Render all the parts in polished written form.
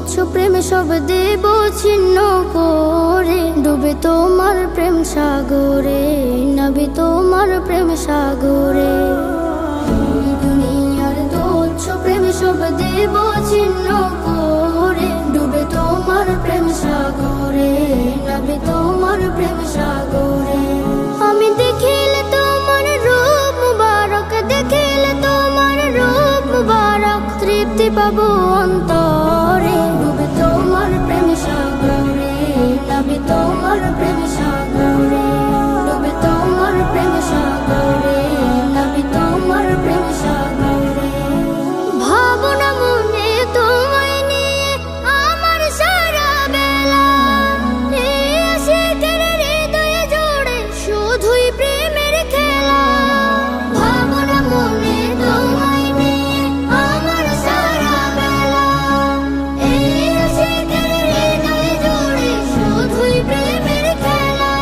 তুচ্ছ প্রেম সব দেব ছিন্ন করে, ডুবে তোমার প্রেম সাগরে, নবী তোমার প্রেম সাগরে। দুনিয়ার তুচ্ছ প্রেম সব দেব ছিন্ন করে, ডুবে তোমার প্রেম সাগরে, নবী তোমার প্রেম সাগরে। আমি দেখিলে তোমার রূপ মুবারক, দেখিলে তোমার রূপ মুবারক, তৃপ্তি পাবো অন্তরে, ডুবে তোমার প্রেম সাগরে, নবী তোমার প্রেম সাগরে, ডুবে তোমার প্রেম সাগরে, নবী তোমার প্রেম সাগরে। ভাবনা মনে তোমায় নিয়ে আমার সারা বেলা, এই আশিকের হৃদয়ে জোড়ে শুধুই প্রেমের খেলা। ভাবনা মনে তোমায় নিয়ে আমার সারা বেলা, এই আশিকের হৃদয়ে জোড়ে শুধুই প্রেমের খেলা।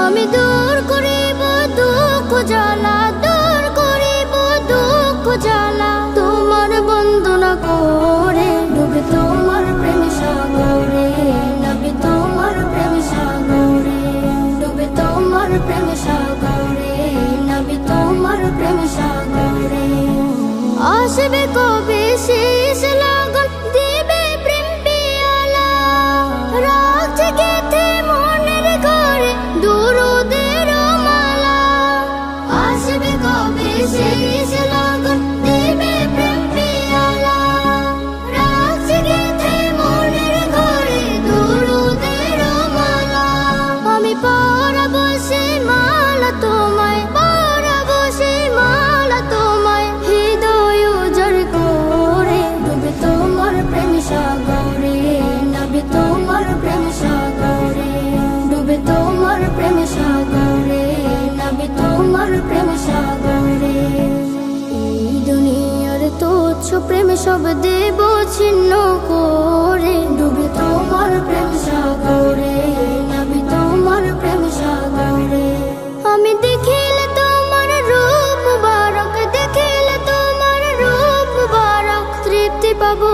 আমি দূর করিব দুঃখ জ্বালা, দূর করিব দুঃখ জ্বালা, তোমার বন্দনা করে, ডুবে তোমার প্রেম সাগরে, নবী তোমার প্রেম সাগরে, ডুবে তোমার প্রেম সাগরে, নবী তোমার প্রেম সাগরে। আসবে কবে শেষ লগন, দিবে প্রেম পিয়ালা, রাখছে গেথে মনের ঘরে দুরুদের মালা। আসবে কবে শেষ লগন, দিবে প্রেম পিয়ালা, রাখছে গেথে মনের ঘরে দুরুদের মালা। আমি পরাবো সেই মালা তোমায়, পরাবো সেই মালা তোমায়, হৃদয় উজাড় করে, ডুবে তোমার প্রেম সাগরে, নবী তোমার প্রেম সাগরে, ডুবে তোমার প্রেম সাগরে, নবী তোমার প্রেম সাগরে। এই দুনিয়ার তুচ্ছ প্রেম সব দেব ছিন্ন করে, ডুবে তোমার প্রেম সাগরে, নবী তোমার প্রেম সাগরে। আমি দেখিলে তোমার রূপ মুবারক, দেখিলে তোমার রূপ মুবারক, তৃপ্তি পাবো